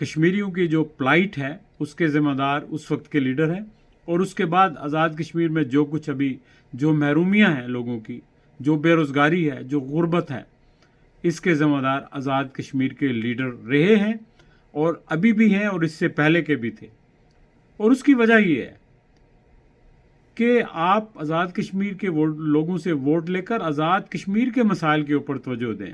کشمیریوں کی جو پلائٹ ہے اس کے ذمہ دار اس وقت کے لیڈر ہیں، اور اس کے بعد آزاد کشمیر میں جو کچھ ابھی جو محرومیاں ہیں لوگوں کی، جو بے روزگاری ہے، جو غربت ہے، اس کے ذمہ دار آزاد کشمیر کے لیڈر رہے ہیں اور ابھی بھی ہیں، اور اس سے پہلے کے بھی تھے۔ اور اس کی وجہ یہ ہے کہ آپ آزاد کشمیر کے لوگوں سے ووٹ لے کر آزاد کشمیر کے مسائل کے اوپر توجہ دیں۔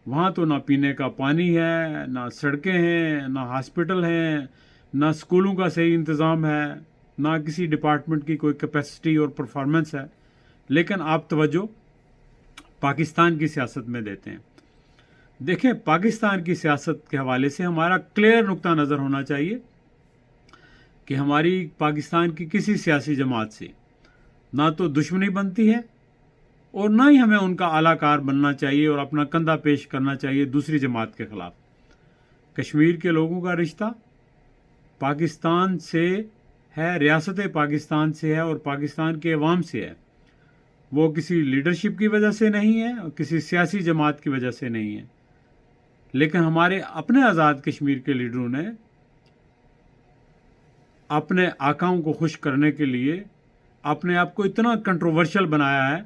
وہاں تو نہ پینے کا پانی ہے، نہ سڑکیں ہیں، نہ ہاسپٹل ہیں، نہ اسکولوں کا صحیح انتظام ہے، نہ کسی ڈپارٹمنٹ کی کوئی کیپیسٹی اور پرفارمنس ہے، لیکن آپ توجہ پاکستان کی سیاست میں دیتے ہیں۔ دیکھیں، پاکستان کی سیاست کے حوالے سے ہمارا کلیئر نقطہ نظر ہونا چاہیے کہ ہماری پاکستان کی کسی سیاسی جماعت سے نہ تو دشمنی بنتی ہے اور نہ ہی ہمیں ان کا اعلیٰ کار بننا چاہیے اور اپنا کندھا پیش کرنا چاہیے دوسری جماعت کے خلاف۔ کشمیر کے لوگوں کا رشتہ پاکستان سے ہے، ریاست پاکستان سے ہے اور پاکستان کے عوام سے ہے۔ وہ کسی لیڈرشپ کی وجہ سے نہیں ہے اور کسی سیاسی جماعت کی وجہ سے نہیں ہے، لیکن ہمارے اپنے آزاد کشمیر کے لیڈروں نے اپنے آقاؤں کو خوش کرنے کے لیے اپنے آپ کو اتنا کنٹروورشل بنایا ہے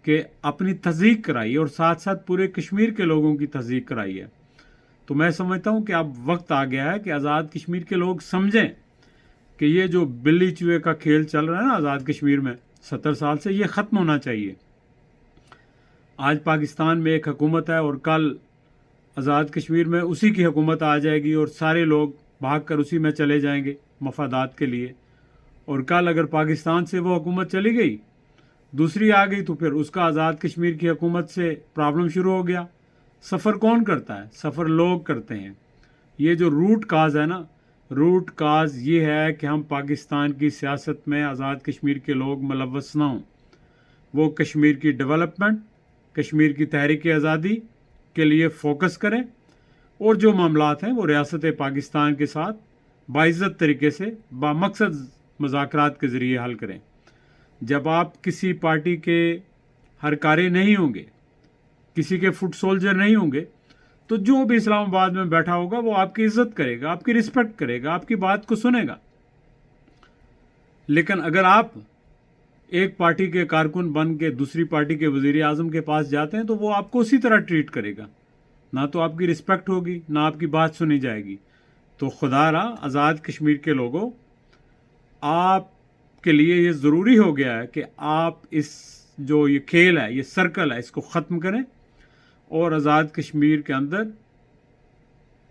کہ اپنی تصدیق کرائی اور ساتھ ساتھ پورے کشمیر کے لوگوں کی تصدیق کرائی ہے۔ تو میں سمجھتا ہوں کہ اب وقت آ گیا ہے کہ آزاد کشمیر کے لوگ سمجھیں کہ یہ جو بلی چوہے کا کھیل چل رہا ہے نا آزاد کشمیر میں 70 سال سے، یہ ختم ہونا چاہیے۔ آج پاکستان میں ایک حکومت ہے اور کل آزاد کشمیر میں اسی کی حکومت آ جائے گی اور سارے لوگ بھاگ کر اسی میں چلے جائیں گے مفادات کے لیے، اور کل اگر پاکستان سے وہ حکومت چلی گئی، دوسری آ گئی، تو پھر اس کا آزاد کشمیر کی حکومت سے پرابلم شروع ہو گیا۔ سفر کون کرتا ہے؟ سفر لوگ کرتے ہیں۔ یہ جو روٹ کاز ہے نا، روٹ کاز یہ ہے کہ ہم پاکستان کی سیاست میں آزاد کشمیر کے لوگ ملوث نہ ہوں۔ وہ کشمیر کی ڈیولپمنٹ، کشمیر کی تحریک آزادی کے لیے فوکس کریں، اور جو معاملات ہیں وہ ریاست پاکستان کے ساتھ باعزت طریقے سے بامقصد مذاکرات کے ذریعے حل کریں۔ جب آپ کسی پارٹی کے ہرکارے نہیں ہوں گے، کسی کے فٹ سولجر نہیں ہوں گے، تو جو بھی اسلام آباد میں بیٹھا ہوگا وہ آپ کی عزت کرے گا، آپ کی رسپیکٹ کرے گا، آپ کی بات کو سنے گا۔ لیکن اگر آپ ایک پارٹی کے کارکن بن کے دوسری پارٹی کے وزیر اعظم کے پاس جاتے ہیں تو وہ آپ کو اسی طرح ٹریٹ کرے گا، نہ تو آپ کی رسپیکٹ ہوگی، نہ آپ کی بات سنی جائے گی۔ تو خدا را آزاد کشمیر کے لوگوں، آپ کے لیے یہ ضروری ہو گیا ہے کہ آپ اس جو یہ کھیل ہے، یہ سرکل ہے، اس کو ختم کریں، اور آزاد کشمیر کے اندر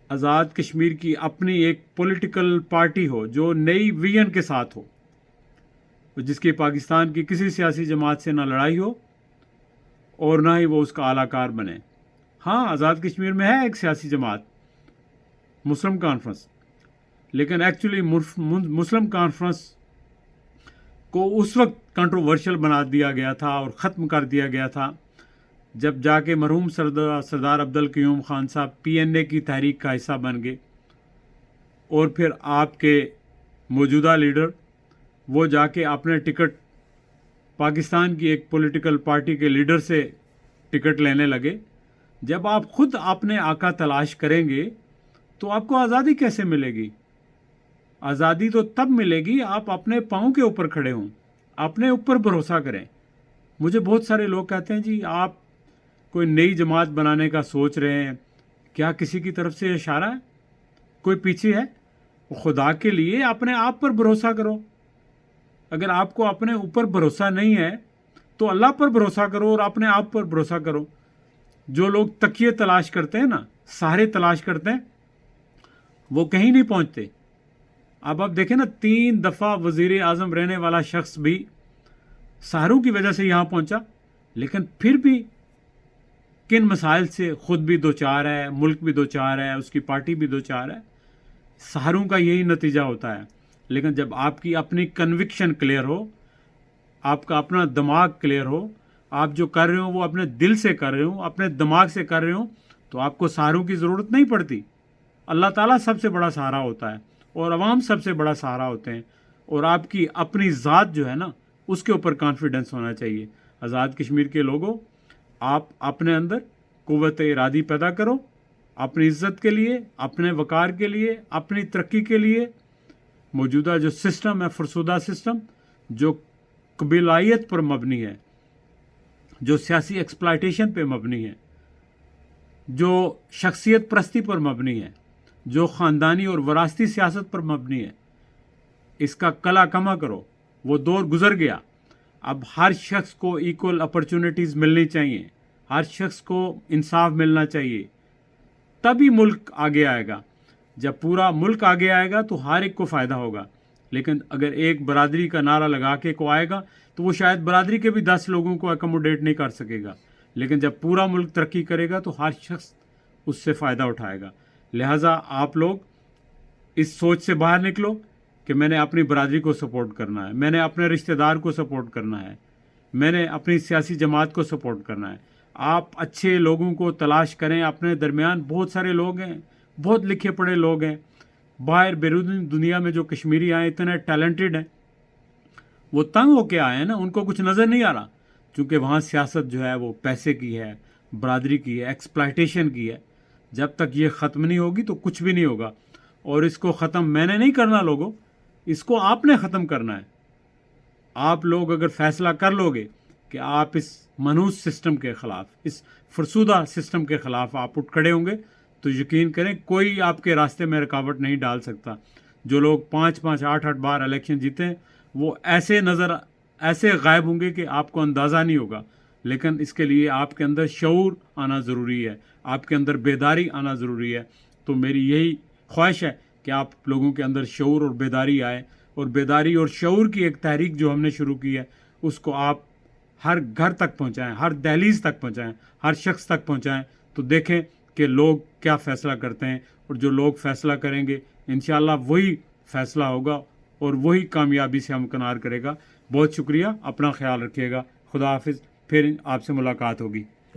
آزاد کشمیر کی اپنی ایک پولیٹیکل پارٹی ہو جو نئی ویژن کے ساتھ ہو، جس کی پاکستان کی کسی سیاسی جماعت سے نہ لڑائی ہو اور نہ ہی وہ اس کا اعلیٰ کار بنے۔ ہاں، آزاد کشمیر میں ہے ایک سیاسی جماعت، مسلم کانفرنس، لیکن ایکچولی مسلم کانفرنس کو اس وقت کنٹروورشل بنا دیا گیا تھا اور ختم کر دیا گیا تھا جب جا کے مرحوم سردار عبدالقیوم خان صاحب PNA کی تحریک کا حصہ بن گئے، اور پھر آپ کے موجودہ لیڈر وہ جا کے اپنے ٹکٹ پاکستان کی ایک پولیٹیکل پارٹی کے لیڈر سے ٹکٹ لینے لگے۔ جب آپ خود اپنے آقا تلاش کریں گے تو آپ کو آزادی کیسے ملے گی؟ آزادی تو تب ملے گی آپ اپنے پاؤں کے اوپر کھڑے ہوں، اپنے اوپر بھروسہ کریں۔ مجھے بہت سارے لوگ کہتے ہیں جی آپ کوئی نئی جماعت بنانے کا سوچ رہے ہیں، کیا کسی کی طرف سے اشارہ ہے؟ کوئی پیچھے ہے؟ خدا کے لیے اپنے آپ پر بھروسہ کرو۔ اگر آپ کو اپنے اوپر بھروسہ نہیں ہے تو اللہ پر بھروسہ کرو اور اپنے آپ پر بھروسہ کرو۔ جو لوگ تکیے تلاش کرتے ہیں نا، سہارے تلاش کرتے ہیں، وہ کہیں نہیں پہنچتے۔ اب آپ دیکھیں نا، 3 دفعہ وزیر اعظم رہنے والا شخص بھی سہاروں کی وجہ سے یہاں پہنچا، لیکن پھر بھی کن مسائل سے خود بھی دوچار ہے، ملک بھی دوچار ہے، اس کی پارٹی بھی دوچار ہے۔ سہاروں کا یہی نتیجہ ہوتا ہے۔ لیکن جب آپ کی اپنی کنوکشن کلیئر ہو، آپ کا اپنا دماغ کلیئر ہو، آپ جو کر رہے ہو وہ اپنے دل سے کر رہے ہو، اپنے دماغ سے کر رہے ہو، تو آپ کو سہاروں کی ضرورت نہیں پڑتی۔ اللہ تعالیٰ سب سے بڑا سہارا ہوتا ہے اور عوام سب سے بڑا سہارا ہوتے ہیں، اور آپ کی اپنی ذات جو ہے نا، اس کے اوپر کانفیڈنس ہونا چاہیے۔ آزاد کشمیر کے لوگوں، آپ اپنے اندر قوت ارادی پیدا کرو اپنی عزت کے لیے، اپنے وقار کے لیے، اپنی ترقی کے لیے موجودہ جو سسٹم ہے، فرسودہ سسٹم جو قبیلائیت پر مبنی ہے، جو سیاسی ایکسپلائٹیشن پہ مبنی ہے، جو شخصیت پرستی پر مبنی ہے، جو خاندانی اور وراثتی سیاست پر مبنی ہے، اس کا کلا کما کرو۔ وہ دور گزر گیا۔ اب ہر شخص کو ایکول اپرچونٹیز ملنی چاہیے، ہر شخص کو انصاف ملنا چاہیے، تبھی ملک آگے آئے گا۔ جب پورا ملک آگے آئے گا تو ہر ایک کو فائدہ ہوگا۔ لیکن اگر ایک برادری کا نعرہ لگا کے کو آئے گا تو وہ شاید برادری کے بھی 10 لوگوں کو اکوموڈیٹ نہیں کر سکے گا، لیکن جب پورا ملک ترقی کرے گا تو ہر شخص اس سے فائدہ اٹھائے گا۔ لہٰذا آپ لوگ اس سوچ سے باہر نکلو کہ میں نے اپنی برادری کو سپورٹ کرنا ہے، میں نے اپنے رشتہ دار کو سپورٹ کرنا ہے، میں نے اپنی سیاسی جماعت کو سپورٹ کرنا ہے۔ آپ اچھے لوگوں کو تلاش کریں، اپنے درمیان بہت سارے لوگ ہیں، بہت لکھے پڑھے لوگ ہیں باہر بیرونی دنیا میں، جو کشمیری آئے اتنے ٹیلنٹڈ ہیں، وہ تنگ ہو کے آئے ہیں نا، ان کو کچھ نظر نہیں آ رہا، چونکہ وہاں سیاست جو ہے وہ پیسے کی ہے، برادری کی ہے، ایکسپلائٹیشن کی ہے۔ جب تک یہ ختم نہیں ہوگی تو کچھ بھی نہیں ہوگا، اور اس کو ختم میں نے نہیں کرنا لوگوں، اس کو آپ نے ختم کرنا ہے۔ آپ لوگ اگر فیصلہ کر لو گے کہ آپ اس منحوس سسٹم کے خلاف، اس فرسودہ سسٹم کے خلاف آپ اٹھ کھڑے ہوں گے، تو یقین کریں کوئی آپ کے راستے میں رکاوٹ نہیں ڈال سکتا۔ جو لوگ 5-5 8-8 بار الیکشن جیتے ہیں وہ ایسے غائب ہوں گے کہ آپ کو اندازہ نہیں ہوگا، لیکن اس کے لیے آپ کے اندر شعور آنا ضروری ہے، آپ کے اندر بیداری آنا ضروری ہے۔ تو میری یہی خواہش ہے کہ آپ لوگوں کے اندر شعور اور بیداری آئے، اور بیداری اور شعور کی ایک تحریک جو ہم نے شروع کی ہے اس کو آپ ہر گھر تک پہنچائیں، ہر دہلیز تک پہنچائیں، ہر شخص تک پہنچائیں، تو دیکھیں کہ لوگ کیا فیصلہ کرتے ہیں، اور جو لوگ فیصلہ کریں گے انشاءاللہ وہی فیصلہ ہوگا اور وہی کامیابی سے ہمکنار کرے گا۔ بہت شکریہ، اپنا خیال رکھیے گا، خدا حافظ، پھر آپ سے ملاقات ہوگی۔